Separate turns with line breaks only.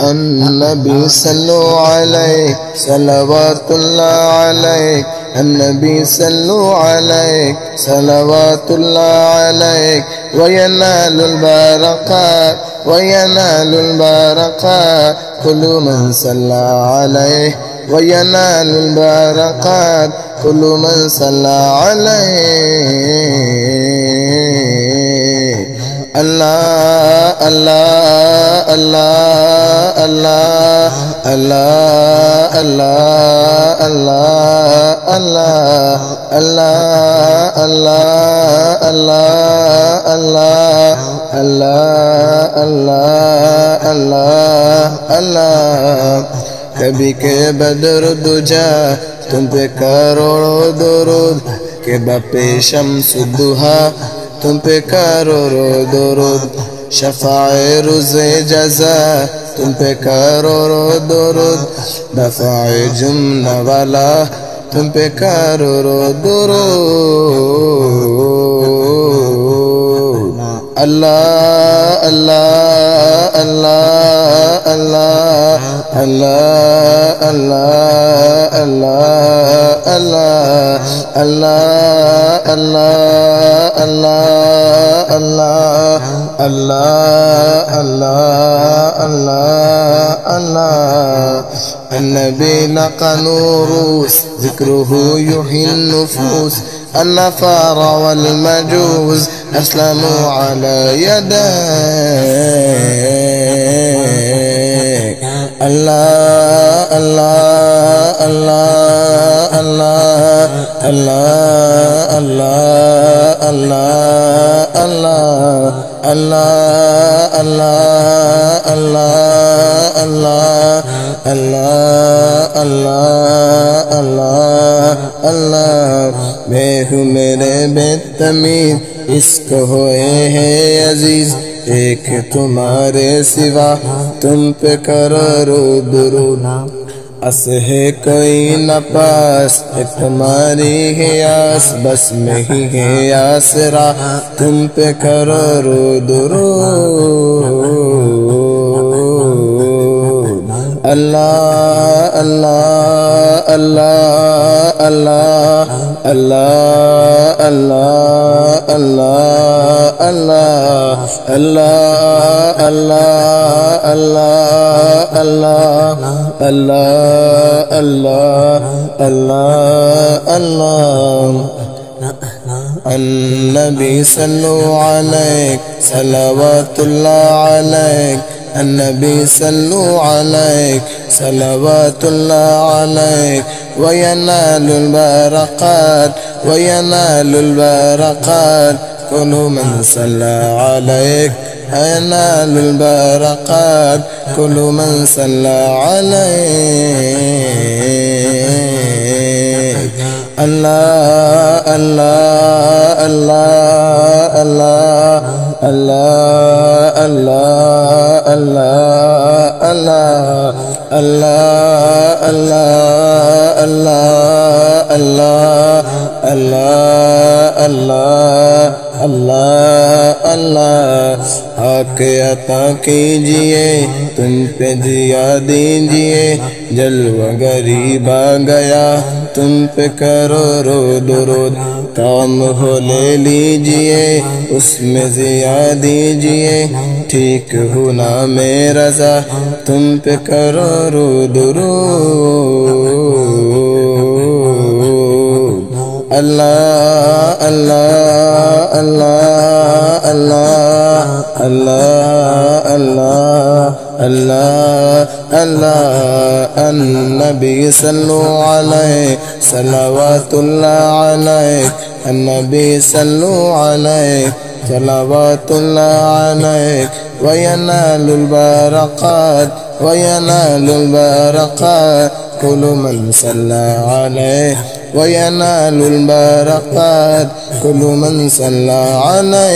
النبي صلوا عليك صلوات الله عليك النبي صلوا عليك صلوات الله عليك وينال البركات وينال البركات كل من صلى عليه وينال البركات كل من صلى عليه الله الله الله الله الله الله الله الله الله الله الله الله الله الله الله कभी के बदर दुजा तुम पे करोड़ों दुरूद के बापे शम्स दुहा तुम पे करोड़ों दुरूद शफाए रुज़े जज़ा तुम पे करोड़ों दुरूद दफ़ाए जुम्ना वाला तुम पे करोड़ों दुरूद अल्लाह अल्लाह अल्लाह अल्लाह अल्लाह अल्लाह अल्लाह अल्लाह अल्लाह अल्लाह अल्लाह अल्लाह अल्लाह अल्लाह अल्लाह अल्लाह النبي لقى نوروس ذكره يحيي النفوس النفار والمجوس أسلموا على يديه الله الله الله الله الله الله الله الله الله الله الله الله الله الله الله मैं हूँ मेरे बेतमीज इसको होए हैं अजीज एक तुम्हारे सिवा तुम पे करोड़ों दुरूद अस है कोई न पास तुम्हारी है आस बस में ही है आसरा तुम पे करोड़ों दुरूद अल्लाह अल्लाह अल्लाह अल्लाह अल्लाह अल्लाह अल्लाह अल्लाह अल्लाह अल्लाह अल्लाह अल्लाह अल्लाह अल्लाह अल्लाह अल्लाह النبي صلوا عليك صلوات الله عليك النبي صلوا عليك صلوات الله عليك وينال البركات وينال البركات كل من صلى عليك ينال البركات كل من صلى عليك الله الله الله الله الله الله الله الله الله الله الله الله الله الله आके अता कीजिए तुम पे जिया दीजिए जलवा गरीब आ गया तुम पे करोड़ों दुरूद काम हो ले लीजिए उसमें जिया दीजिए ठीक हो ना मेरा रज़ा तुम पे करोड़ों दुरूद अल्लाह अल्लाह अल्लाह अल्लाह अल्लाह अल्लाह अल्लाह अल्लाह अन्नबी सल्लु अलैहि सलावतुल्लाह अलैहि अन्नबी सल्लु अलैहि सलावतुल्लाह अलैहि वयनालुल बरकात वयनालुल बरकात कुल्लु मन सल्ला अलैहि وينال البركات كل من صلى عليه